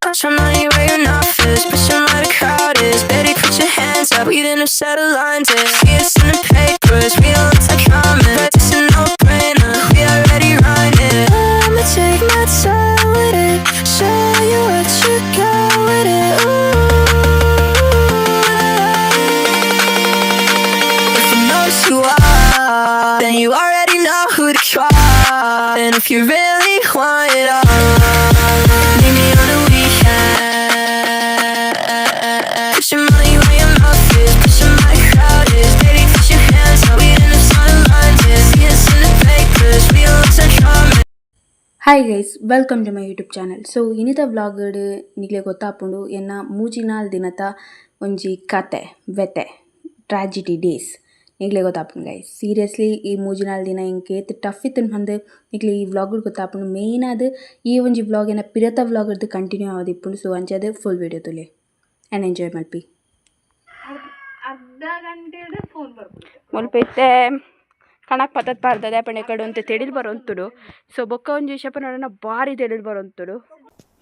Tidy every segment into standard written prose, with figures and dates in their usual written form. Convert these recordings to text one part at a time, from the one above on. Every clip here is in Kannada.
Put your money where your mouth is. Push your where the crowd is. Baby, put your hands up. We didn't set a line to see us in the papers. We don't look like common, but it's a no-brainer. We already run it. I'ma take my time with it. Show you what you got with it. Ooh. If you know who you are, then you already know who to try. And if you really want it all, meet me on the weekend. Put your money where your mouth is. Put your money crowd is. Baby, put your hands up. We in the sunlight. See us in the papers. We all look like common. Hi guys, welcome to my YouTube channel. So ಇನ್ನಿತ ವ್ಲಾಗಡ್ ನಿಕ್ಲೆ ಗೊತ್ತಾಪುಂಡು ಎನ್ನ ಮೂಜಿನಾಲ್ ದಿನದ ಒಂಜಿ ಕತೆ ವ್ಯತೆ ಟ್ರಾಜಿಡಿ ಡೇಸ್ ನಿಕ್ಲೆ ಗೊತ್ತಾಪುಂಡು ಗೈಸ್. ಸೀರಿಯಸ್ಲಿ ಈ ಮೂಜಿನಾಲ್ ದಿನ ಇಂಕೆ ಟಫ್ ಇತ್ತು ಬಂದು ನಿಕ್ಲೆ ಈ ವ್ಲಾಗಡ್ ಗೊತ್ತಾಪುಂಡು. ಮೇಯ್ನ್ ಅದು ಈ ಒಂಜಿ ವ್ಲಾಗ್ ಏನ ಪಿರತ ವ್ಲಾಗಡ್ದು ಕಂಟಿನ್ಯೂ ಆವದಿಪ್ಪುಂಡು. ಸೊ ಅಂಚದು ಫುಲ್ ವೀಡಿಯೋ ತುಲೆ ಆ್ಯಂಡ್ ಎಂಜಾಯ್ ಮಲ್ಪಿ. ಅರ್ಧ ಗಂಟೆ ಫೋನ್ ಬರ್ಬೋದು ಮುಲ್ಪೈತೆ ಕಣಕ್ಕೆ ಪತ್ತದ ಪಾರ್ದದೆ ಪಣೆ ಕಡೆ ಅಂತ ತಿಳಿದು ಬರೋಂತುಡು. ಸೊ ಬೊಕ್ಕ ಒಂದು ವಿಷಯ ನೋಡೋಣ ಭಾರಿ ತಿಳಿದು ಬರೋಂತುಡು.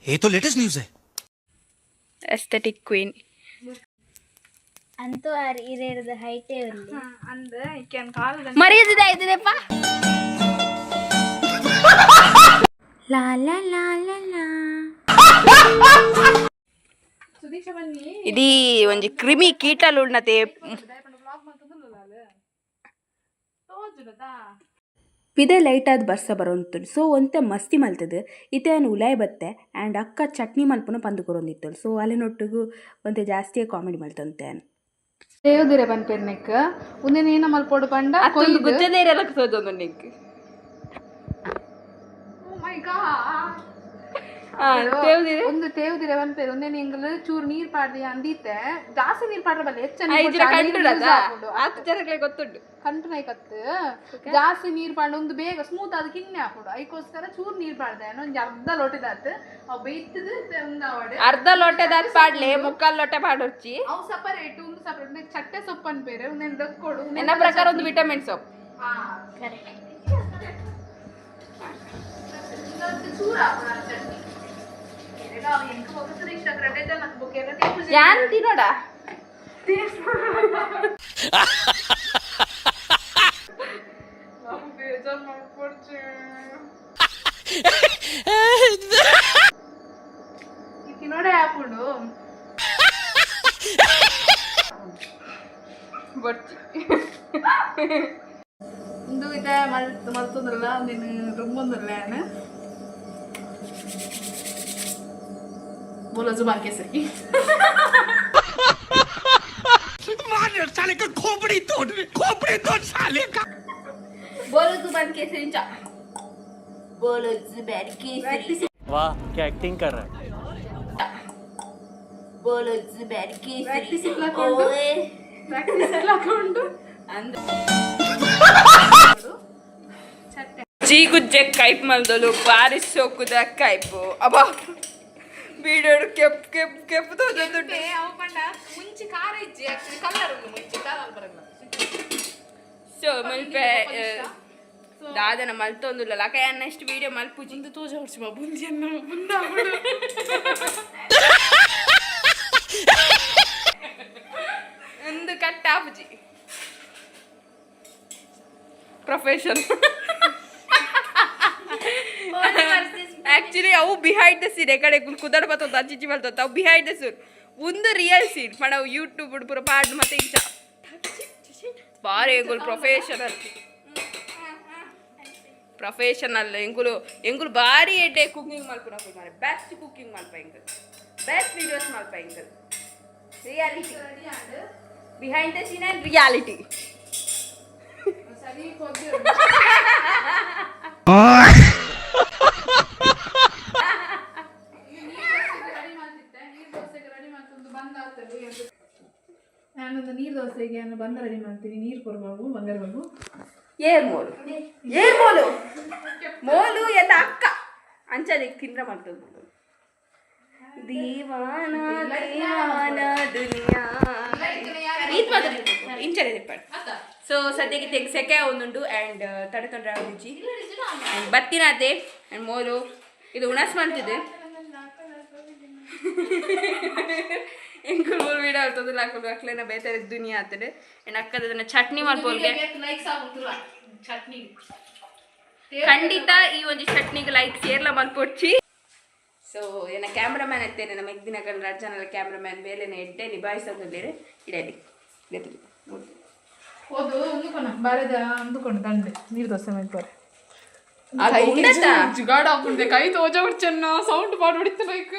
ये तो लेटेस्ट न्यूज़ है. ಎಸ್ಥೆಟಿಕ್ ಕ್ವೀನ್ ಅಂತೂ ಹಿರಿಯರದ ಹೈಟೇ ಇರಲಿ ಅಂದ್ರೆ ಈಕೆನ್ ಕಾಲದ ಮರ್ಯಾದಿದೆ ಇದೆಪ್ಪ. ಲಾ ಲಾ ಲಾ ಲಾ ಲಾ ಸುದೀಕ್ಷ ಬನ್ನಿ ಇದೀ ಒಂಜಿ ಕ್ರಿಮಿ ಕೀಟಲು ಉಳ್ಳತೆ ಪಿದೆ ಲೈಟ್ ಆದ ಬರ್ಸ ಬರೋಂತುಡು. ಸೊ ಒಂತೆ ಮಸ್ತಿ ಮಲ್ತದು ಇತೇನು ಉಲಾಯ್ ಬತ್ತೆ ಆ್ಯಂಡ್ ಅಕ್ಕ ಚಟ್ನಿ ಮಲ್ಪುನ ಪಂದು ಕೊರೊಂದಿತ್ತಳು. ಸೊ ಅಲ್ಲಿನೊಟ್ಟಿಗೂ ಒಂತೆ ಜಾಸ್ತಿಯೇ ಕಾಮಿಡಿ ಮಲ್ತಂತೇನು ದೇವದಿರೆ ಬನ್ಪೆರ್ನೆಕ್ ಒಂದೇನು ಏನ ಮಲ್ಪೋಡು ಪಂಡ ಗೊತ್ತದೇರೆಲ್ಲ ಸೋದೊಂದು ನಿಕ್ ಒಂದು ತೇವ್ದಿರೆ ಬನ್ಪೇರು ಒಂದೇನು ಎಂಗಲ್ ಚೂರು ನೀರ್ ಪಾಡ್ದಿ ಅಂದಿತ್ತೆ ಜಾಸ್ತಿ ನೀರ್ ಪಾಡ್ರೆ ಬಲ್ಲ ಗೊತ್ತುಂಟು ಕಂಟು ಕತ್ತು ಜಾಸ್ತಿ ನೀರ್ ಪಾಡು ಒಂದು ಬೇಗ ಸ್ಮೂತ್ ಅದು ಕಿನ್ನೆ ಹಾಕೋಡು ಅದಕ್ಕೋಸ್ಕರ ಚೂರು ನೀರ್ ಪಾಡ್ದೆ ಒಂದು ಅರ್ಧ ಲೋಟದಾತ್ ಅವು ಬೇಯ್ತದು ಅರ್ಧ ಲೋಟದಾತ್ ಪಾಡ್ಲೆ ಮುಕ್ಕಾಲ್ ಲೋಟೆ ಪಾಡೊಚ್ಚಿ ಅವು ಸಪರೇಟ್ ಒಂದು ಸಪರೇಟ್ ಚಟ್ಟೆ ಸೊಪ್ಪು ಅನ್ಪೇರೆ ಒಂದೇನು ದಕ್ಕೊಡು ನನ್ನ ಪ್ರಕಾರ ಒಂದು ವಿಟಮಿನ್ ಸೊಪ್ಪು ಚೂರು ಹಾಕೋಣ ಚಟ್ನಿ ಯಾನ್ ತಿನ್ನೋಡ ತಿನ್ನೋಡೆ ಹಾಕೊಂಡು ಒಂದು ಇದೆ ಮಲ್ತೊಂದಲ್ಲ ಒಂದಿನ ರೊಂಬೊಂದಲ್ಲ बोलो जुबान कैसे की मार साले का खोपड़ी तोड़ साले का. बोलो जुबान कैसे जा बोलो जुबान कैसे. वाह क्या एक्टिंग कर रहा है. बोलो जुबान कैसे. प्रैक्टिस ಇಲ್ಲ ಕೊಂಡು ಅಂದ ಚೀಗುಜ್ಜೆ ಕೈಪ್ ಮಲ್ದಲು ಬಾರಿ ಸೋಕುದ ಕೈಪು ಅಬ್ಬಾ ಬೀಡೋಡು ಕೆಪ್ ಕೆಪ್ ಕೆಪ್ ತೋಜೊಂದುಂಟು ಅವು ಪಂಡ ಮುಂಚೆ ಕಾರ ಇಜ್ಜಿ ಆಕ್ಚುಲಿ ಕಲರ್ ಉಂಟು ಮುಂಚೆ ಕಲರ್ ಬರಲ್ಲ. ಸೊ ಮಲ್ಪೆ ದಾದನ ಮಲ್ತೊಂದುಲ್ಲ ಲಕ ನೆಕ್ಸ್ಟ್ ವಿಡಿಯೋ ಮಲ್ಪುಜಿ ಒಂದು ತೋಜ ಹೊಡ್ಸಿ ಮಾ ಬುಂಜಿಯನ್ನು ಮುಂದಾಗ್ಬಿಡು ಒಂದು ಕಟ್ಟ ಆಪುಜಿ ಪ್ರೊಫೆಷನ್ ಆಕ್ಚುಲಿ ಅವು ಬಿಹೈಂಡ್ ದ ಸೀನ್ ಎಕಡೆ ಕುದಡ್ ಬತ್ತದ ಚಿಚ್ಚಿ ಬರ್ತದ ಅವು ಬಿಹೈಂಡ್ ದ ಸೀನ್ ಒಂದು ರಿಯಲ್ ಸೀನ್ ಪಣ ಯೂಟ್ಯೂಬ್ ಪೂರ ಪಾಡ್ ಮತ್ತೆ ಇಂಚ ಬಾರಿ ಎಂಗುಲ್ ಪ್ರೊಫೆಷನಲ್ ಎಂಗುಲು ಬಾರಿ ಎಡ್ಡೆ ಕುಕಿಂಗ್ ಮಲ್ಪುನ ಮಾರೆ ಬೆಸ್ಟ್ ಕುಕಿಂಗ್ ಮಲ್ಪ ಎಂಗಲ್ ಬೆಸ್ಟ್ ವಿಡಿಯೋಸ್ ಮಲ್ಪ ಎಂಗಲ್ reality behind the scene and reality ಸರಿ ಹೋಗಿ ನಾನೊಂದು ನೀರು ದೋಸೆಗೆ ಬಂದ ರೆಡಿ ಮಾಡ್ತೀನಿ. ನೀರು ಕೊಡ್ಬಾಬು ಬಂಗಾರಬಾಬು ಮೋಲು ಎಲ್ಲ ಅಕ್ಕ ಅಂಚದೆ ತಿಂದ್ರ ಮಾಡ್ತದೆ ದೀವಾನ ದುನಿಯಾ ಇಂಚನೆ ದಿಪ್ಪಾಡು. ಸೊ ಸದ್ಯಕ್ಕೆ ತೆಗ್ ಸೆಕೆ ಒಂದುಂಡು ಆ್ಯಂಡ್ ತಡೆತೊಂಡ್ರೆ ರುಚಿ ಆ್ಯಂಡ್ ಬತ್ತಿನಾತೆ ಆ್ಯಂಡ್ ಮೋಲು ಇದು ಉಣಸ್ ಮಾಡ್ತಿದ್ದೆ ಎಂಕುಲ್ ಬೋಲ್ ವೀಡಿಯೋ ಆಗ್ತದಿಲ್ಲ ಹಾಕೊಂಡು ಅಕ್ಲೇನ ಬೇತಾರೆ ದುನಿಯಾ ಆಗ್ತದೆ ಏನು ಅಕ್ಕದನ್ನ ಚಟ್ನಿ ಮಾಡ್ಬೋಲ್ಗೆ ಚಟ್ನಿ ಖಂಡಿತ ಈ ಒಂದು ಚಟ್ನಿಗೆ ಲೈಕ್ ಸೇರ್ಲ ಮಲ್ಪೊಡ್ಚಿ. ಸೊ ಏನ ಕ್ಯಾಮ್ರಾಮ್ಯಾನ್ ಎತ್ತೇನೆ ನಮ್ಮ ಎಗ್ದಿನ ಕಂಡು ಚಾನಲ್ ಕ್ಯಾಮ್ರಾಮ್ಯಾನ್ ಬೇಲೆನೆ ಎಡ್ಡೆ ನಿಭಾಯಿಸೋದಿಲ್ಲ ಇಡಲಿ ಹೋದು ಅಂದುಕೊಣ ಬಾರದ ಅಂದುಕೊಂಡು ದಂಡೆ ನೀರು ದೋಸೆ ಮಾಡ್ತಾರೆ ಜುಗಾಡ ಹಾಕೊಂಡೆ ಕೈ ತೋಜ ಬಿಡ್ಚನ್ನ ಸೌಂಡ್ ಮಾಡ್ಬಿಡ್ತು ಲೈಕ್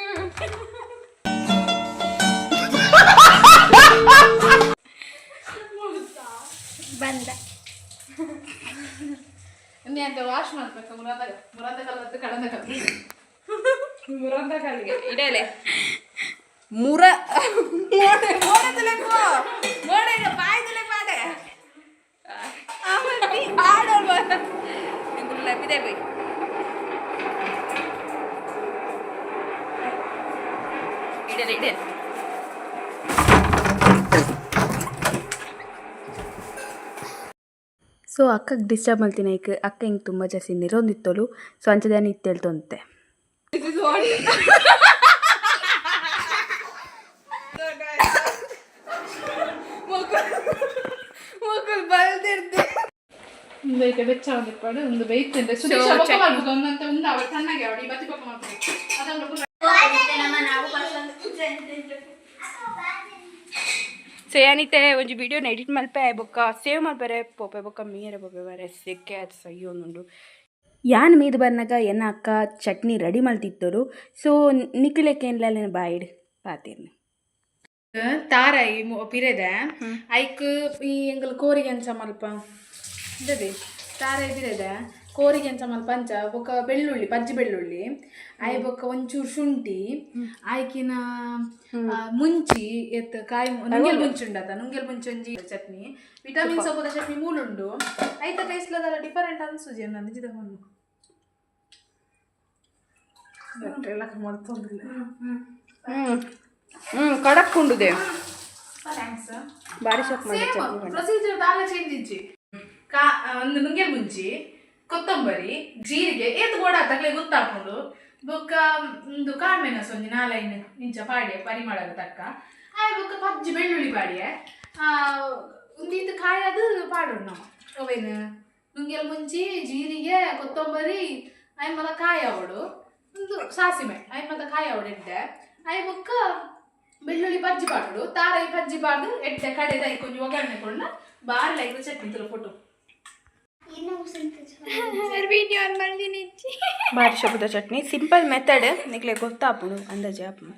ಬಂದ ಅಂತ ವಾಶ್ ಮಾಡ್ಬೇಕು ಮುರಾದ ಕಲ್ಲತ್ತು ಕಡದ ಕಲ್ಲು ಮುರಾದ ಕಾಲಿಗೆ ಇಡಲೆ ಬಾಯ್ದಲೆ ಮಾಡೆ ಬಿದೆ ಬೈ ಇಡಲೆ ಇಡಲೆ ಸೊ ಅಕ್ಕಗೆ ಡಿಸ್ಟರ್ಬ್ ಮಾಡ್ತೀನಿ ಅಕ್ಕ ಹಿಂಗೆ ತುಂಬ ಜಾಸ್ತಿ ನಿರೋಂದಿತ್ತಲು ಸೊ ಅಂಚದೇನು ಇತ್ತೇಳ್ತಂತೆ ಒಂದು ಬೆಚ್ಚ ಒಂದಿಪ್ಪಾಡು ಒಂದು ಬೇಯ್ತಂಡೆ ಒಂದಂತ ಒಂದು ಅವಳು ಸಣ್ಣಗೆ ಅವಳು ಬತ್ತಿ ಪಕ್ಕ ಮಾಡ್ತಾರೆ ಅದನ್ನು ಸೊ ಏನಿತ್ತೆ ಒಂದು ವಿಡಿಯೋನ ಎಡಿಟ್ ಮಲ್ಪೆ ಬೊಕ್ಕ ಸೇವ್ ಮಲ್ಪರೆ ಪೋಪೆ ಬೊಕ್ಕ ಮೀರೆ ಪೋಪೆ ಬರೆ ಸಿಕ್ಕೆ ಅದು ಸಯ್ಯೋನುಂಡು ಯಾನ್ ಮೀದು ಬಂದಾಗ ಎನ್ನ ಅಕ್ಕ ಚಟ್ನಿ ರೆಡಿ ಮಲ್ತಿತ್ತರು ಸೊ ನಿಕ್ಲೆಕ್ಕೆ ಏನ್ಲ ಬಾಯಿಡ್ ಪಾತೀರ್ನಿ ತಾರಾಯಿ ಪಿರೆದೆ ಐಕ್ ಈ ಎಂಗಲ್ ಕೋರಿಗೆ ಅಂಚ ಮಲ್ಪ ಇದೇ ತಾರಾಯಿ ಪಿರೆದೆ ಕೋರಿಗೆ ಅಂಚ ಮಲ್ಪ ಅಂಚ ಬೊಕ್ಕ ಬೆಳ್ಳುಳ್ಳಿ ಪಜ್ಜಿ ಬೆಳ್ಳುಳ್ಳಿ ಆಯ್ ಬೊಕ್ಕ ಒಂಚೂರು ಶುಂಠಿ ಆಯ್ಕಿನ ಮುಂಚಿ ಎತ್ ಕಾಯಿ ನುಂಗೆಲ್ ಮುಂಚಿ ಉಂಡತ ನುಂಗೆಲ್ ಮುಂಚಿ ಒಂಜಿ ಚಟ್ನಿ ವಿಟಮಿನ್ ಸೊಪ್ಪದ ಚಟ್ನಿ ಮೂಲುಂಡು ಐತ ಟೇಸ್ಟ್ಲದಲ್ಲ ಡಿಫರೆಂಟ್ ಅನ್ಸುಜಿ ಅನ್ನೋದು ನಿಜ ಒಂದು ಎಲ್ಲ ಮಾಡ್ತೊಂದಿಲ್ಲ ಕಡಕ್ ಉಂಡುದೆ ಬಾರಿ ಶಾಪ್ ಪ್ರೊಸೀಜರ್ ದಾಲ ಚೇಂಜ್ ಇಜ್ಜಿ ಒಂದು ನುಂಗೆಲ್ ಮುಂಚಿ ಕೊತ್ತಂಬರಿ ಜೀರಿಗೆ ಏತ್ ಗೋಡ ತಕ್ಲೆ ಗೊತ್ತಾಕೊಂಡು ಬೊಕ್ಕ ಒಂದು ಕಾಳ್ಮೆಣಸು ಒಂಜಿ 4 ಇಂಚ ಪಾಡ್ಯ ಪರಿಮಳದ ತಕ್ಕ ಆಯ್ ಬೊಕ್ಕ ಪಜ್ಜಿ ಬೆಳ್ಳುಳ್ಳಿ ಪಾಡ್ಯ ಒಂದು ಕಾಯಿ ಅದು ಪಾಡೋಡು ನಮ್ಮ ಅವೇನು ನುಂಗೆಲ್ ಮುಂಚಿ ಜೀರಿಗೆ ಕೊತ್ತಂಬರಿ ಆಯ್ ಮತ್ತ ಕಾಯಿ ಅವಡು ಒಂದು ಸಾಸಿಮೆ ಆಯ್ ಮತ್ತ ಕಾಯಿ ಅವಡು ಎಡ್ಡೆ ಆಯ್ ಬೊಕ್ಕ ಬೆಳ್ಳುಳ್ಳಿ ಪಜ್ಜಿ ಪಾಡು ತಾರಾಯಿ ಪಜ್ಜಿ ಪಾಡು ಎಡ್ಡೆ ಕಡೆದ ಕೊಂಚ ಒಗ್ಗರಣೆ ಕೊಂಡ ಬಾರಿ ಲೈಕ್ ಚಟ್ನಿ ತರ ಫೋಟೋ ಬಾರಿ ಶಬ್ದ ಚಟ್ನಿ ಸಿಂಪಲ್ ಮೆಥಡ್ ನಿಕ್ಲೆ ಗೊತ್ತಾಪುಡು ಅಂದಾಜೆ ಆಪು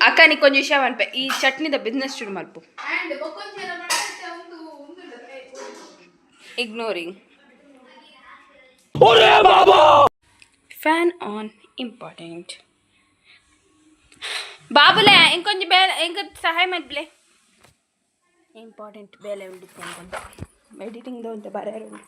ಅಕ್ಕ ನೀ ಕೊಂಚ ವಿಷಯ ಮಲ್ಪೆ ಈ ಚಟ್ನಿದ ಬಿಸ್ನೆಸ್ ಶುರು ಮಲ್ಪು ಇಗ್ನೋರಿಂಗ್ ಫ್ಯಾನ್ ಆನ್ ಇಂಪಾರ್ಟೆಂಟ್ ಬಾಬುಲೆ ಇಂಕೊಂಚ ಬೇಲೆ ಇಂಕ ಸಹಾಯ ಮಾಡ್ಬಿಲೆ ಇಂಪಾರ್ಟೆಂಟ್ ಬೇಲೆ ಉಂಡಿತ್ತು ಅನ್ಕೊಂತ ಎಡಿಟಿಂಗ್ದು ಅಂತ ಬರೆಯರು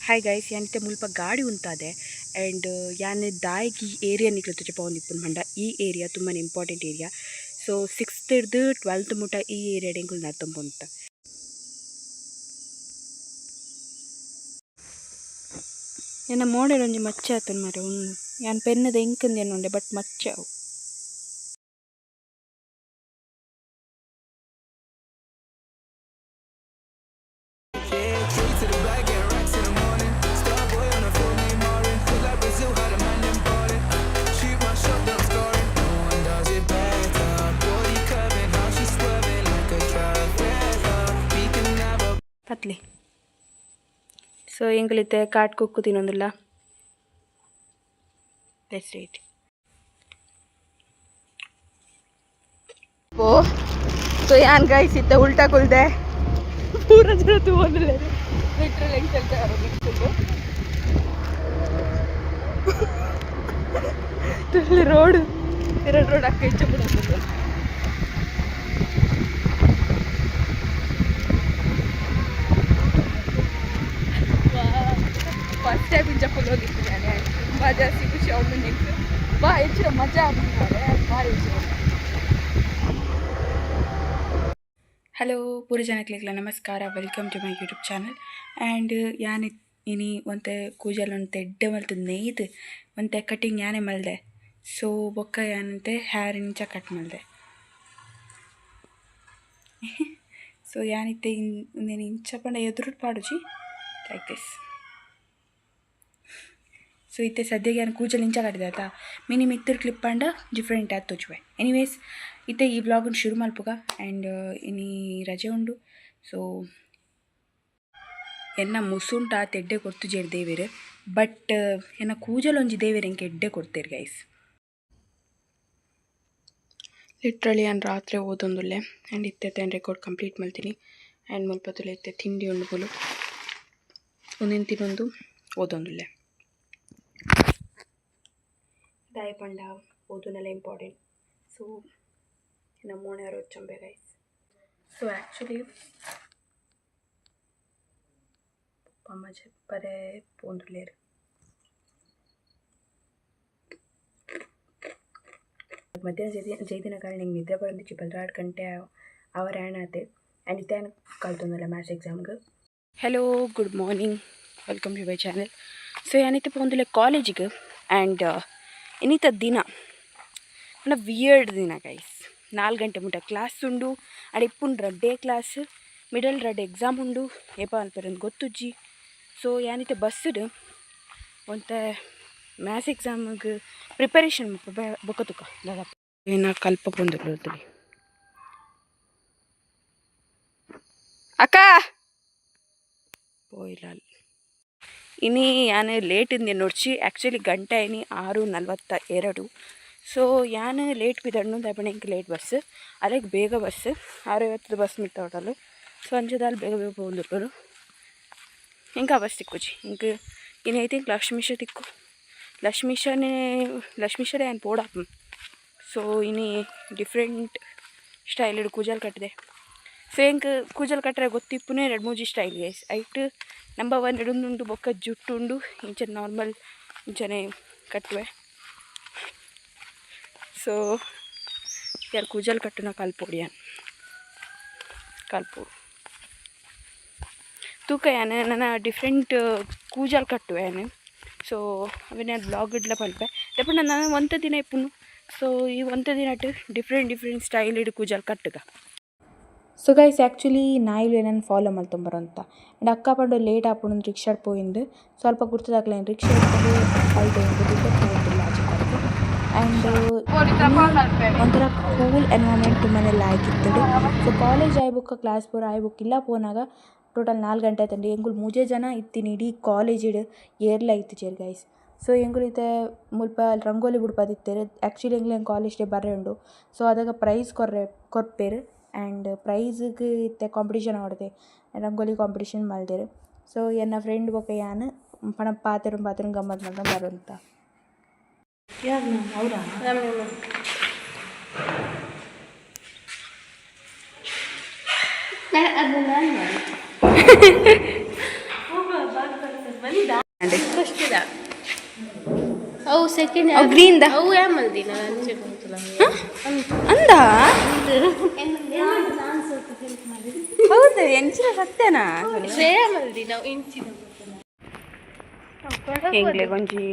ಹಾಯ್ ಗೈಸ್ ಯಾನಿತ್ತೆ ಮುಲ್ಪ ಗಾಡಿ ಉಂತಾದೆ ಆ್ಯಂಡ್ ಯಾನೆ ದಾಯಿಗೆ ಈ ಏರಿಯಾ ನಿಕ್ಲತ್ತು ಪವನ್ ಇಪ್ಪನ್ ಮಂಡ ಈ ಏರಿಯಾ ತುಂಬಾ ಇಂಪಾರ್ಟೆಂಟ್ ಏರಿಯಾ ಸೊ 6th ಹಿಡ್ದು 12th ಮುಟ ಈ ಏರಿಯಾಡ್ ಎಂಕುಲು ನರ್ತಂಪುಂತ ನನ್ನ ಮೋಡಲ್ ಒಂಜಿ ಮಚ್ಚ ಆತನ್ ಮರ ಉಣ್ಣು ಯಾನ್ ಪೆನ್ನದ ಎಂಕಂದು ಏನುಂಡೆ ಬಟ್ ಮಚ್ಚ ಅವು ಪತ್ಲಿ ಸೊ ಎಂಕಲಿತ್ತೆ ಕಾಟ್ ಕುಕ್ಕು ತಿನ್ನೊಂದಿಲ್ಲ ಲೆಟ್ಸ್ ರೇಟ್ ಓ ಸೊ ಯಾನ್ ಗೈಸ್ ಇತ್ತೆ ಉಲ್ಟಾ ಕುಲ್ದೆ ಪೂರ ಜನ ತಗೊಂಡಿಲ್ಲ ಲಿಟ್ರಲ್ ಹೆಂಗೆ ಹೇಳ್ತಾರೆ ರೋಡ್ 2 ರೋಡ್ ಅಕ್ಕ ಹೆಚ್ಚು ಬಿಡೋದು ಫಸ್ಟ್ ಟೈಮ್ ಇಂಚ ಫುಲ್ ಹೋಗಿತ್ತು ನಾನು ಮಜಾ ಖುಷಿ ಅವಳು ನಿಂತು ಬಾ ಹೆಚ್ಚು ಮಜಾ ಆಗ್ತಾರೆ ಭಾರಿ ಹಲೋ ಪೂರ ಜನಕ್ಲಿಗ್ಲ ನಮಸ್ಕಾರ welcome to my YouTube channel and ಯಾನ್ ಇನಿ ಒಂತೆ ಕೂಜಲ್ ಒಂತೆ ಎಡ್ಡೆ ಮಲ್ತು ನೇಯ್ದು ಒಂತೆ ಕಟಿಂಗ್ ಯಾನೇ ಮಲ್ದೆ ಸೊ ಬೊಕ್ಕ ಯಾನಂತೆ ಹೇರ್ ಇಂಚ ಕಟ್ ಮಲ್ದೆ ಸೊ ಯಾನಿತ್ತೆ నేను ఇంచపండ ఎదురు పాడుచి లైక్ దిస్ ಸೊ ಇತ್ತೆ ಸದ್ಯಕ್ಕೆ ನಾನು ಕೂಜಲ್ ಇಂಚ ಕಟ್ಟಿದೆ ಆಯ್ತಾ ಮಿನಿ ಮಿತ್ತರ್ ಕ್ಲಿಪ್ ಪಂಡ ಡಿಫ್ರೆಂಟ್ ಆಯ್ತು ತೋಚುವೆ ಎನಿವೇಸ್ ಇತ್ತೆ ಈ ಬ್ಲಾಗನ್ನು ಶುರು ಮಲ್ಪುಗ ಆ್ಯಂಡ್ ಇನಿ ರಜೆ ಉಂಡು ಸೊ ಎನ್ನ ಮುಸುಂಟ ತೆಡ್ಡೆ ಕೊರ್ತು ಜೇರು ದೇವೇರು ಬಟ್ ಎನ್ನ ಕೂಜಲ್ ಒಂಜಿ ದೇವೇರು ಎಂಕೆ ಎಡ್ಡೆ ಕೊಡ್ತೇರು ಗೈಸ್ ಲಿಟ್ರಲಿ ನಾನು ರಾತ್ರಿ ಓದೊಂದುಲ್ಲೆ ಆ್ಯಂಡ್ ಇತ್ತೆ ರೆಕಾರ್ಡ್ ಕಂಪ್ಲೀಟ್ ಮಾಡ್ತೀನಿ ಆ್ಯಂಡ್ ಮುಲ್ಪತ್ತುಲೆ ಇತ್ತೆ ತಿಂಡಿ ಉಂಡು ಪೋಲು ಒಂದಿನ ತಿನ್ನೊಂದು ಓದೊಂದುಲ್ಲೆ ದಾಯ ಪಂಡ ಓದುನೆಲ್ಲ ಇಂಪಾರ್ಟೆಂಟ್ ಸೊ ನಮ್ಮೋಣೆ ಯಾರು ಚಂಬೆ ಗೈಸ್ ಸೊ ಆ್ಯಕ್ಚುಲಿ ಅಮ್ಮ ಪದೇ ಪೋಂದುಲ್ಲೇರು ಮಧ್ಯಾಹ್ನ ಜೈದಿನ ಕಾರಣ ಹಿಂಗೆ ನಿದ್ರೆ ಬಂದಿಚ್ಚು 12 ಗಂಟೆ ಅವರ್ ಆಣಾತೆ ಆ್ಯಂಡ್ ಇತ್ತೆ ಕಲ್ತೊಂದಲ್ಲ ಮ್ಯಾಥ್ಸ್ ಎಕ್ಸಾಮ್ಗೆ hello good morning welcome to my channel so ಏನಿತ್ತು ಪೋಂದಿಲ್ಲ ಕಾಲೇಜಿಗೆ ಆ್ಯಂಡ್ ಇನ್ನಿತ ದಿನ ನನ್ನ ವಿಯರ್ಡ್ ದಿನ ಗೈಸ್ 4 ಗಂಟೆ ಮುಟ್ಟ ಕ್ಲಾಸ್ ಉಂಡು ಆ್ಯಂಡ್ ಇಪ್ಪುಂಡು ರಡ್ಡೇ ಕ್ಲಾಸ್ ಮಿಡಲ್ ರಡ್ಡೆ ಎಕ್ಸಾಮ್ ಉಂಡು ಏಪ ಅನ್ಪರಂದು ಗೊತ್ತುಜ್ಜಿ ಸೊ ಏನಿತ್ತು ಬಸ್ಸು ಒಂತೆ ಮ್ಯಾಥ್ಸ್ ಎಕ್ಸಾಮಿಗೆ ಪ್ರಿಪರೇಷನ್ ಬೊಕ್ಕ ತುಕ ದಾದಾ ಏನ ಕಲ್ಪ ಬಂದಿರ್ಲಿ ಅಕ್ಕ ಹೋಯಿಲ್ಲ ಇನಿ ಯಾನು ಲೇಟಿಂದ ನೋಡ್ಚಿ ಆ್ಯಕ್ಚುಲಿ ಗಂಟೆ ಇನಿ 6:42 ಸೊ ಯಾನು ಲೇಟ್ ಬಿದ್ದಣ್ಣು ದಪ್ಪಣ ಇಂಕ ಲೇಟ್ ಬಸ್ ಅದಕ್ಕೆ ಬೇಗ ಬಸ್ 6:50 ಬಸ್ ಮಿಟ್ಟ ಹೊಡಲು ಸೊ ಅಂಜದಾಲ್ ಬೇಗ ಬೇಗ ಬಂದಿರ್ಬೋದು ఇంకా బస్ తిక్కొచ్చి ఇంక ఈయనైతే లక్ష్మీష తిక్కు ಲಕ್ಷ್ಮೀಶರೇ ಏನು ಪೋಡಾಪ ಸೊ ಇನ್ನು ಡಿಫ್ರೆಂಟ್ ಸ್ಟೈಲ್ ಹಿಡು ಕೂಜಲ್ ಕಟ್ಟಿದೆ ಸೊ ಹೆಂಗೆ ಕೂಜಲ್ ಕಟ್ಟರೆ ಗೊತ್ತಿಪ್ಪುನೇ 2-3 ಸ್ಟೈಲ್ ಗೈಸ್ ಐಟ್ ನಂಬರ್ 1 ಇಡುಂದುಂಡು ಬೊಕ್ಕ ಜುಟ್ಟು ಉಂಡು ಇಂಚ ನಾರ್ಮಲ್ ಇಂಚನೆ ಕಟ್ಟುವೆ ಸೊ ಯಾರು ಕೂಜಲ್ ಕಟ್ಟುನ ಕಲ್ಪೊಡಿಯಾನ್ ಕಲ್ಪು ತೂಕ ಯಾನೆ ನನ್ನ ಡಿಫ್ರೆಂಟ್ ಕೂಜಲ್ ಕಟ್ಟುವೆ ಯಾನೆ ಸೊ ಅವನ್ನ ಬ್ಲಾಗ್ ಇಡ್ಲ ಪಲ್ಪೆ ದಪ್ಪಣ್ಣ ನಾನು ಒಂತ ದಿನ ಇಪ್ಪುನು ಸೊ ಈ ಒಂತ ದಿನ ಡಿಫ್ರೆಂಟ್ ಸ್ಟೈಲ್ ಇಡು ಕೂಜಲ್ ಕಟ್ಟುಗ ಸೊ ಗೈಸ್ ಆ್ಯಕ್ಚುಲಿ ನಾಯಿಲು ಏನನ್ನು ಫಾಲೋ ಮಲ್ತೊಂಬರಂತ ಆ್ಯಂಡ್ ಅಕ್ಕ ಪಂಡು ಲೇಟ್ ಆಪುಂಡು ರಿಕ್ಷಾಡ್ ಪೋಯಿಂದು ಸ್ವಲ್ಪ ಗುರ್ತದಾಗ್ಲೇನು ರಿಕ್ಷಾ ಇಟ್ಕೊಂಡು ಐದು ಹೋಗಿಲ್ಲ ಆಚೆಗೆ ಆ್ಯಂಡ್ ಒಂಥರ ಕೂಲ್ ಎನ್ವೈರ್ಮೆಂಟ್ ತುಂಬಾ ಲಾಯ್ಕಿತ್ತು ಸೊ ಕಾಲೇಜ್ ಆಯ್ಬುಕ್ಕ ಕ್ಲಾಸ್ ಪೂರ ಆಯ್ಬುಕ್ ಇಲ್ಲ ಪೋನಾಗ ಟೋಟಲ್ 4 ಗಂಟೆ ಆಯ್ತಂడి ಎಂಗುಲು 3 ಜನ ಇತ್ತೀನಿ ಇಡೀ ಕಾಲೇಜ್ ಏರ್ಲ ಇತ್ತು ಚೇರ್ ಗೈಸ್ ಸೊ ಎಂಗುಲು ಇತ್ತೆ ಮುಲ್ಪ ರಂಗೋಲಿ ಬಿಡ್ಪದಿತ್ತೇರು ಆ್ಯಕ್ಚುಲಿ ಎಂಗ್ಲು ಕಾಲೇಜ್ ಡೇ ಬರ್ರೆ ಉಂಡು ಸೊ ಅದಾಗ ಪ್ರೈಸ್ ಕೊರ್ಪೇರು ಆ್ಯಂಡ್ ಪ್ರೈಸ್ಗೆ ಇತ್ತೆ ಕಾಂಪಿಟೇಷನ್ ಆಡ್ದೆ ರಂಗೋಲಿ ಕಾಂಪಿಟೇಷನ್ ಮಲ್ದೇರು ಸೊ ಎನ್ನ ಫ್ರೆಂಡ್ ಬೊಕ್ಕ ಯಾನು ಪಣ ಪಾತೆರು ಗಮ್ಮತ್ ಮಾಡ್ಕೊಂಡು ಬರುವಂತ ಯಾರು ಅವರಾ ಅವು ಸೆಕೆಂಡ್ ಗ್ರೀನ್ದ ಅವು ಯಾಮಲ್ದಿನ ಅಂದ ಹೌದು ಎಂಚಿನ ಸತ್ಯನಾ ಶ್ರೇಯಮಲ್ದಿ ನಾವು ಇಂಚಿನ ಹೆಂಗ್ಲೆ ಗೊಂಜಿ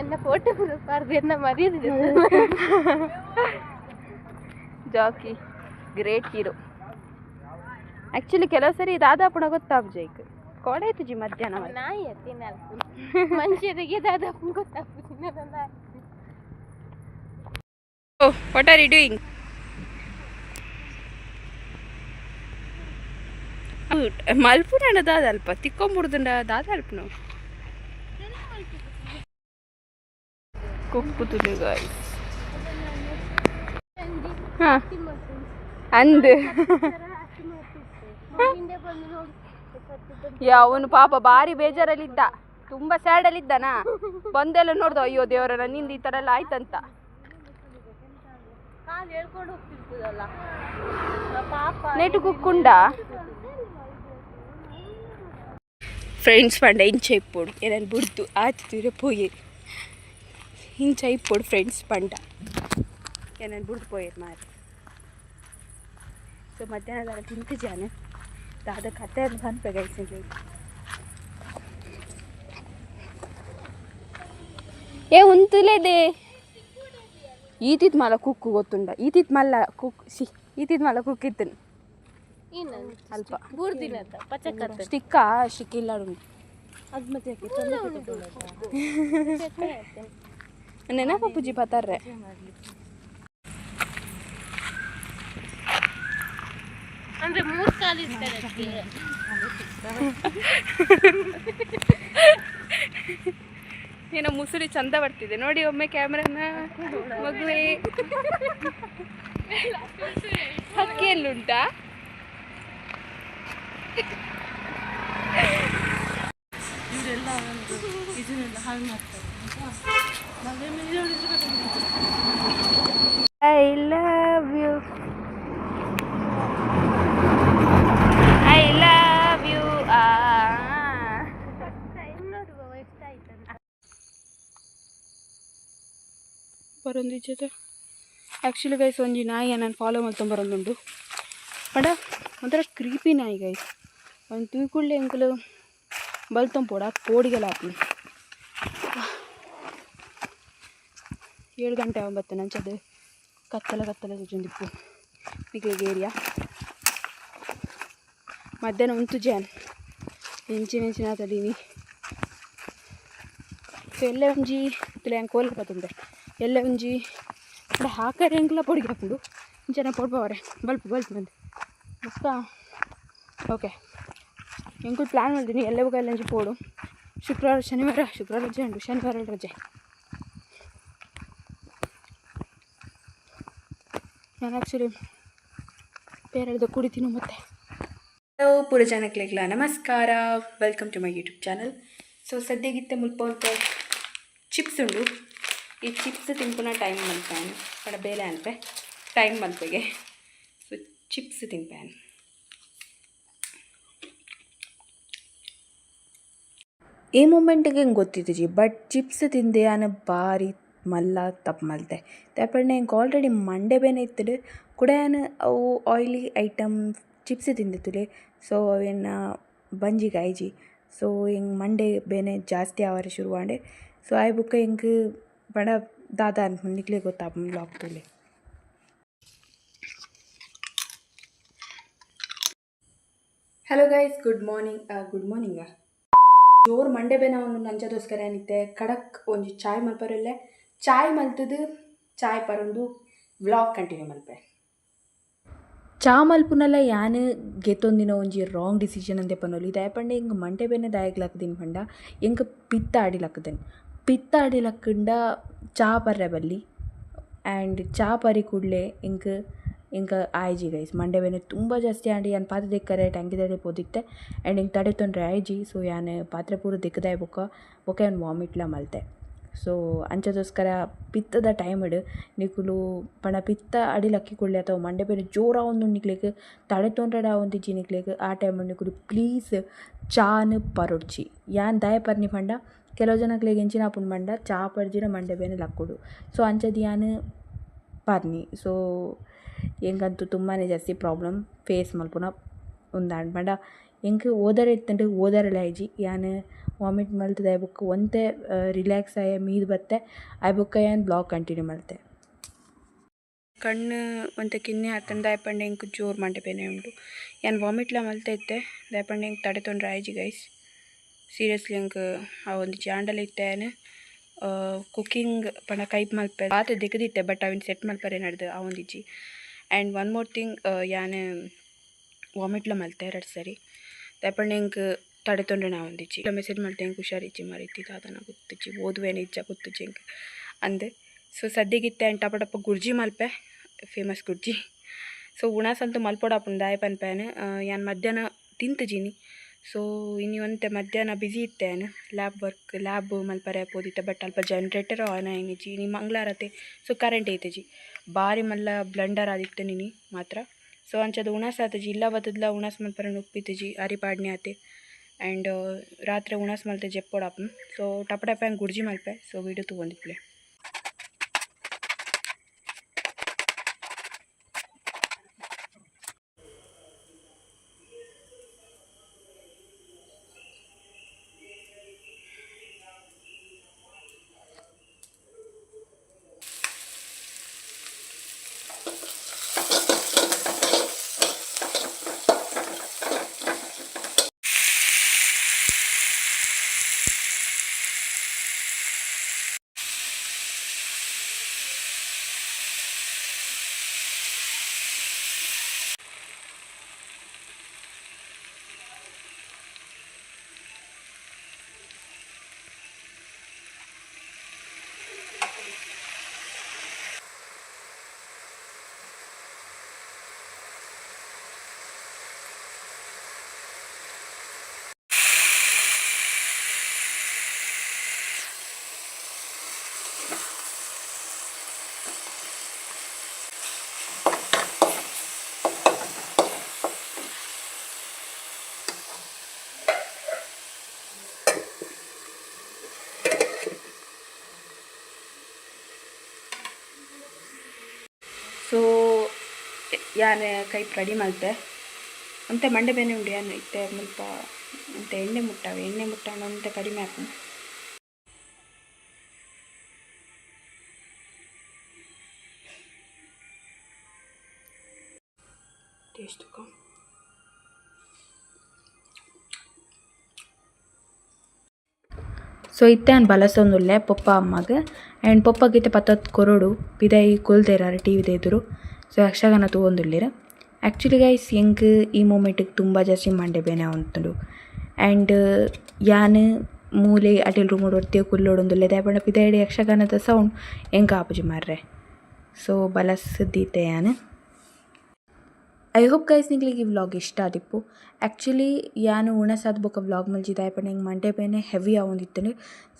ಎನ್ನ ಫೋಟೋ ಪಾರ್ದು ಎನ್ನ ಮರ್ಯಾದೆ ಜಾಕಿ ಗ್ರೇಟ್ ಹೀರೋ ಆ್ಯಕ್ಚುಲಿ ಕೆಲವು ಸರಿ ದಾದಾಪುಣ ಗೊತ್ತಾಗ್ಜೈಕ್ ಕೊಡಾಯ್ತು ಜಿ ಮಧ್ಯಾಹ್ನ ನಾಯಿ ತಿನ್ನಲ್ಪು ಮನುಷ್ಯರಿಗೆ ದಾದಾಪು ಗೊತ್ತಾಗ್ತು ತಿನ್ನೋದನ್ನ ಓ ವಾಟ್ ಆರ್ ಯು ಡೂಯಿಂಗ್ ಮಲ್ಪುನ ದಾದಲ್ಪ ತಿಕ್ಕೊಂಬಿಡ್ದುಂಡ ದಾದಲ್ಪನು ಕುಕ್ಕುತುಲು ಗಾಯ್ಸ್ ಹಾಂ ಅಂದು ಅವನು ಪಾಪ ಭಾರಿ ಬೇಜಾರಲ್ಲಿದ್ದ ತುಂಬ ಸ್ಯಾಡಲ್ಲಿದ್ದಾನ ಬಂದೆಲ್ಲ ನೋಡ್ದು ಅಯ್ಯೋ ದೇವರ ನನ್ನಿಂದ ಈ ಥರ ಎಲ್ಲ ಆಯ್ತಂತ ನೆಟ್ಟು ಕುಕ್ಕುಂಡ ಫ್ರೆಂಡ್ಸ್ ಪಂಡ ಇಂಚ ಇಪ್ಪೋಡು ಏನೇನು ಬಿಡ್ತು ಆತಿದ್ರೆ ಪೋಯಿ ಇಂಚ ಇಪ್ಪೋಡು ಫ್ರೆಂಡ್ಸ್ ಪಂಡ ಏನೇನು ಬಿಡ್ದು ಪೋಯಿರು ಮಾರಿ. ಸೊ ಮಧ್ಯಾಹ್ನದಾಗ ತಿಂತು ಜಾನೆ ದಾದ ಕತೆ ಅಂತ ಅನ್ಬೇಕಾಯ್ತು. ఏ ఉంతులేదే ఈతిత్ మళ్ళీ కుక్కు ಗೊತ್ತುಂಡ ఈతిత్ మళ్ళీ ఈతిత్ మళ్ళీ కుక్ ఇత్తను ಅಲ್ಪ ಬೂರ್ದಿನದ ಪಚಕತ್ತ ಸ್ಟಿಕ್ ಇಲ್ಲಾಡು ಅದು ಮತ್ತೆ ನೆನಪ ಪೂಜಿ ಪತಾರ್ರೆ ಅಂದ್ರೆ 3 ಕಾಲು ಇರ್ತಾರೆ ಅದಕ್ಕೆ. ಏನೋ ಮುಸುರಿ ಚಂದ ಬರ್ತಿದೆ ನೋಡಿ ಒಮ್ಮೆ ಕ್ಯಾಮ್ರಾನ ಮಗುವೆ. ಹಕ್ಕಿ ಎಲ್ಲುಂಟಾ I love you I love you ಬರೊಂದಿಜ್ಜದ ಆ್ಯಕ್ಚುಲಿ ಗೈಸ್ ಒಂಜಿ ನಾಯಿ ನಾನು ಫಾಲೋ ಮಾಡ್ಕೊಂಡು ಬರೋದುಂಡು ಬಡ ಒಂಥರ ಕ್ರೀಪಿ ನಾಯಿ ಗೈಸ್. ಒಂದು ತೂಕುಳ್ಳೆ ಎಂಕಲು ಬಲ್ತಂಪೋಡ ಪೋಡಿಗೆಲ್ಲ ಹಾಕಿ 7 ಗಂಟೆ ಆಗುಂಬತ್ತು ನಂಚದು ಕತ್ತಲ ಜೊಂದಿಪ್ಪು ನಿಕ್ಲಿಗೆ ಏರಿಯಾ ಮಧ್ಯಾಹ್ನ ಉಂಟು ಜಾನ್ ಇಂಚಿನ ತಡೀನಿ. ಸೊ ಎಲ್ಲೇ ಒಂಜಿ ತುಲೆ ಹಂಗೆ ಕೋಲ್ ಬರ್ತಂದೆ ಎಲ್ಲೇ ಒಂಜಿ ಅక్కడ ಹಾಕರೆ ಹೆಂಗೆಲ್ಲ ಪೊಡಿಗೆ ಹಾಕೊಂಡು ಇಂಚನ ಪೊಡ್ಬವ್ರೆ ಬಲ್ಪ್ ಬಂದು ಮಸ್ತ ಓಕೆ ಹೆಂಗೆ ಪ್ಲ್ಯಾನ್ ಮಾಡಿದ್ದೀನಿ ಎಲ್ಲೇ ಹೋಗ ಎಲ್ಲಂಜಿ ಪೋಡು ಶುಕ್ರವಾರ ರಜೆ ಉಂಟು ಶನಿವಾರ ರಜೆ. ನಾನು ಆ್ಯಕ್ಚುಲಿ ಬೇರೆದು ಕುಡಿತೀನಿ ಮತ್ತೆ. ಹಲೋ ಪೂರ ಜನಕ್ಲೆಗ್ಲ ನಮಸ್ಕಾರ, welcome to my YouTube channel. So ಸದ್ಯಗಿತ್ತೆ ಮುಲ್ಪಂತೆ ಚಿಪ್ಸ್ ಉಂಡು. ಈ ಚಿಪ್ಸ್ ತಿನ್ಪುನ ಟೈಮ್ ಮಲ್ಪಾನು ಕಡ ಬೇಲೆ ಅನ್ಪೆ ಟೈಮ್ ಮಲ್ಪೆಗೆ. ಸೊ ಚಿಪ್ಸ್ ತಿನ್ಪಾನು. ಈ ಮೂಮೆಂಟಿಗೆ ಹೆಂಗೆ ಗೊತ್ತಿತ್ತು ಬಟ್ ಚಿಪ್ಸ್ ತಿಂದೆ ನಾನು ಭಾರಿ ಮಲ್ಲ ತಪ್ಪು ಮಲ್ತೆ ತಪ್ಪಣ್ಣೆ ಹೆಂಗೆ ಆಲ್ರೆಡಿ ಮಂಡೆ ಬೇನೆ ಇತ್ತಡು ಕೂಡ ನಾನು ಅವು ಆಯ್ಲಿ ಐಟಮ್ ಚಿಪ್ಸ್ ತಿಂದಿತ್ತುಲೆ. ಸೊ ಅವೇನು ಬಂಜಿಗೆ ಆಯ್ಜಿ ಸೊ ಹಿಂಗೆ ಮಂಡೆ ಬೇನೆ ಜಾಸ್ತಿ ಆವಾರ ಶುರು ಮಾಡಿ ಸೊ ಆಯ್ ಬುಕ್ಕ ಹಿಂಗೆ ಬಡ ದಾದ ಅಂತ ನಿಕ್ಲೆ ಗೊತ್ತಾಗ ಆಗ್ತದೆ. ಹಲೋ ಗೈಸ್, ಗುಡ್ ಮಾರ್ನಿಂಗ್ ಜೋರು ಮಂಡೆ ಬೇನ ಅವನು ನಂಚದೋಸ್ಕರ ಏನಿತ್ತೆ ಕಡಕ್ ಒಂಜಿ ಚಾಯ್ ಮಲ್ಪರಲ್ಲೇ ಚಾಯ್ ಮಲ್ತದು ಚಾಯ್ ಪರೊಂದು ವ್ಲಾಗ್ ಕಂಟಿನ್ಯೂ ಮಲ್ಪೆ. ಚಾ ಮಲ್ಪುನಲ್ಲ ಯಾನು ಗೆತ್ತೊಂದಿನ ಒಂಜಿ ರಾಂಗ್ ಡಿಸಿಷನ್ ಅಂದೆ ಪನೋಲಿ ದಯಪಂಡೆ ಹಿಂಗೆ ಮಂಡೆ ಬೇನೆ ದಾಯಗ್ಲಾಕದಿನ ಪಂಡ ಹೆಂಗೆ ಪಿತ್ತ ಆಡಿಲಕ್ಕಂಡ ಚಾ ಪರ್ರೆ ಬಲ್ಲಿ ಆ್ಯಂಡ್ ಚಾ ಪರಿ ಕೂಡಲೇ ಹಿಂಗೆ ಆಯ್ಜಿ ಗೈಸ್ ಮಂಡೆ ಬೇನೆ ತುಂಬ ಜಾಸ್ತಿ ಆಡಿ ಯಾನು ಪಾತ್ರೆ ದಿಕ್ಕರೆ ಟ್ಯಾಂಕಿ ತಡೆ ಪೋದಿತ್ತೆ ಆ್ಯಂಡ್ ಹಿಂಗೆ ತಡೆ ತೊಂದರೆ ಆಯ್ಜಿ. ಸೊ ಯಾನು ಪಾತ್ರೆ ಪೂರ ದಿಕ್ಕದಾಯ ಬೊಕ್ಕ ಏನು ವಾಮಿಟ್ಲ ಮಲ್ತೆ. ಸೊ ಅಂಚದೋಸ್ಕರ ಪಿತ್ತದ ಟೈಮ್ ಇಡು ನಿಕುಲು ಪಣ ಪಿತ್ತ ಅಡಿಲಕ್ಕಿ ಕೊಡ್ಲಿ ಅಥವಾ ಮಂಡೆ ಬೇರೆ ಜೋರ ಒಂದು ನಿಕ್ಲಿಕ್ಕೆ ತಡೆ ತೊಂದರೆ ಒಂದಿಜ್ಜಿ ನಿಕ್ಲಿಕ್ಕೆ ಆ ಟೈಮ್ ನಿಕುಲು ಪ್ಲೀಸ್ ಚಾನು ಪರೊಡ್ಚಿ ಯಾನ್ ದಾಯ ಪರ್ನಿ ಪಂಡ ಕೆಲವು ಜನಕ್ಲಿಗೆ ಎಂಚಿನ ಪುಂಡು ಪಂಡ ಚಾ ಪರ್ಜಿನ ಮಂಡೆ ಬೇನೆ ಲಕ್ಕುಡು. ಸೊ ಅಂಚದು ಯಾನು ಪರ್ನಿ ಸೊ ಹೆಂಗಂತೂ ತುಂಬಾ ಜಾಸ್ತಿ ಪ್ರಾಬ್ಲಮ್ ಫೇಸ್ ಮಲ್ಪುನ ಉಂದಾಂಡ್ ಪಂಡ ಹೆಂಗೆ ಓದರ ಇತ್ತಂಡು ಓದರಲ್ಲ ಆಯ್ಜಿ ಯಾನು ವಾಮಿಟ್ ಮಲ್ತದೆ ಆ ಬುಕ್ ಒಂತೆ ರಿಲ್ಯಾಕ್ಸ್ ಆಯ ಮೀದು ಬತ್ತೆ ಆ ಬುಕ್ಕ ಏನು ಬ್ಲಾಗ್ ಕಂಟಿನ್ಯೂ ಮಲ್ತೆ. ಕಣ್ಣು ಒಂತೆ ಕಿನ್ನೆ ಹತ್ತಂಡು ದಾಯಪಂಡೆ ಹೆಂಗೆ ಜೋರು ಮಂಡೆ ಬೇನೆ ಉಂಟು ಏನು ವಾಮಿಟ್ಲ ಮಲ್ತೆ ಇತ್ತೆ ದಾಯಪಂಡೆ ಹೆಂಗೆ ತಡೆ ತೊಂದರೆ ಆಯ್ಜಿ ಗೈಸ್. ಸೀರಿಯಸ್ಲಿ ಹೆಂಗೆ ಆ ಒಂದು ಜಾಂಡಲ್ ಇತ್ತೇನು ಕುಕ್ಕಿಂಗ್ ಪಣ ಕೈಪ್ ಮಲ್ಪೆ ಆತ ದಿಕ್ಕದಿತ್ತೆ ಬಟ್ ಅವಿನ ಸೆಟ್ ಮಲ್ಪರೆ ನಡೆದು ಆ ಒಂದಿಜ್ಜಿ. ಆ್ಯಂಡ್ ಒನ್ ಮೋರ್ ಥಿಂಗ್ ಯಾನು ವಾಮಿಟ್ಲ ಮಲ್ತೆ 2 ಸರಿ ದಾಯಪಂಡೆ ಹೆಂಗೆ ತಡೆ ತೊಂದರೆ ನಾ ಒಂದಿಜ್ಜಿ ಮೆಸೇಜ್ ಮಾಡ್ತೆ ಹೆಂಗೆ ಹುಷಾರಿಜ್ಜಿ ಮರಿತಿದ್ದು ಅದನ್ನು ಗೊತ್ತಿಜ್ಜಿ ಓದುವೇನು ಇಜ್ಜ ಗೊತ್ತಿಜ್ಜಿ ಹೆಂಗೆ ಅಂದೆ. ಸೊ ಸದ್ಯಗಿತ್ತೆ ಆ್ಯಂಡ್ ಟಪ ಗುರ್ಜಿ ಮಲ್ಪೆ ಫೇಮಸ್ ಗುರ್ಜಿ. ಸೊ ಉಣಾಸಂತೂ ಮಲ್ಪೋಡಾಪುಂಡು ದಾಯ ಪನ್ಪೇನು ಯಾನು ಮಧ್ಯಾಹ್ನ ತಿಂತಜೀನಿ. ಸೊ ಇನ್ನು ಒಂತೆ ಮಧ್ಯಾಹ್ನ ಬ್ಯುಸಿ ಇತ್ತೇನು ಲ್ಯಾಬ್ ಮಲ್ಪರೆ ಪೋದಿತ್ತೆ ಬಟ್ ಅಲ್ಪ ಜನ್ರೇಟರ್ ಆನ್ ಆಯ್ನಿಜಿ ನೀ ಮಂಗ್ಲಾರತೆ ಸೊ ಕರೆಂಟ್ ಐತೆಜಿ ಭಾರಿ ಮಲ್ಲ ಬ್ಲಂಡರ್ ಆದಿತ್ತು ನೀನು ಮಾತ್ರ. ಸೊ ಅಂಚದು ಉಣಾಸ ಆತಜಿ ಇಲ್ಲ ಬತ್ತದ್ಲ ಉಣಾಸ್ ಮಲ್ಪರೆ ಉಪ್ಪಿತ್ತಜಿ ಅರಿಪಾಡ್ನೆ ಆತೆ ಆ್ಯಂಡ್ ರಾತ್ರಿ ಉಣಸ್ ಮಲ್ತೆ ಜೆಪ್ಪೋಡಪ್ಪ ಸೊ ಟಪ ಟಪ ಹಂಗೆ ಗುರ್ಜಿ ಮಲ್ಪೆ ಸೊ ವೀಡಿಯೋ ತೊಗೊಂಡಿಪ್ಲೆ. ಸೊ ಯಾನೆ ಕೈ ರೆಡಿ ಮಲ್ತೆ ಅಂತೆ ಮಂಡೆ ಬೇನೆ ಉಂಡು ಯಾನು ಇತ್ತೆ ಸ್ವಲ್ಪ ಅಂತೆ ಎಣ್ಣೆ ಮುಟ್ಟಾಣ ಅಂತೆ ಕಡಿಮೆ ಹಾಕು ಟೇಸ್ಟ್ ಸೊ ಇತ್ತೆ ನಾನು ಬಲಸೊಂದುಲ್ಲೆ ಪೊಪ್ಪ ಅಮ್ಮಗೆ ಆ್ಯಂಡ್ ಪೊಪ್ಪಗಿತ್ತೆ ಪತ್ತತ್ತು ಕೊರಡು ಪಿದಾಯಿ ಕೊಲ್ದೇರಾರು ಟಿ ವಿದ ಎದುರು ಸೊ ಯಕ್ಷಗಾನ ತಗೊಂದುಲ್ಲೇರ ಆ್ಯಕ್ಚುಲಿ ಗೈಸ್ ಎಂಕ್ ಈ ಮೂಮೆಂಟಿಗೆ ತುಂಬ ಜಾಸ್ತಿ ಮಂಡೆ ಬೇನೆ ಉಂಟು ಆ್ಯಂಡ್ ಯಾನ್ ಮೂಲೆ ಅಟೆಲ್ ರೂಮೋಡು ಒರ್ತಿಯ ಕುಲ್ಲೋಡೊಂದುಲ್ಲೆ ದಾಯಪಂಡ ಪಿದಾಯಿಡೆ ಯಕ್ಷಗಾನದ ಸೌಂಡ್ ಎಂಕ್ ಆಪುಜಿ ಮಾರ್ರೆ ಸೊ ಬಲಸದ್ದೀತೆ ಯಾನ್ ಐ ಹೋಪ್ ಗೈಸ್ ನಿಂಗ್ಲಿಗೆ ಈ ವ್ಲಾಗ್ ಇಷ್ಟ ಆದಿಪ್ಪು. ಆ್ಯಕ್ಚುಲಿ ಯಾನು ಉಣಸಾದ ಬೊಕ್ಕ ವ್ಲಾಗ್ ಮಲ್ಜಿದ ಆಯ್ಪಣ್ಣ ಹೆಂಗೆ ಮಂಡೆ ಬೇನೆ ಹೆವಿ ಆವೊಂದಿತ್ತನು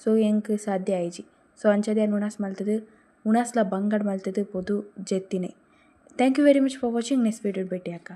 ಸೊ ಹೆಂಗೆ ಸಾಧ್ಯ ಆಯ್ಜಿ ಸೊ ಅಂಚದೆ ಯಾನು ಉಣಸ್ ಮಲ್ತದು ಉಣಸ್ಲ ಬಂಗಡ್ ಮಲ್ತದು ಬೋದು ಜೆತ್ತಿನೇ. Thank you very much for watching. Next video ಭೇಟಿ ಅಕ್ಕ.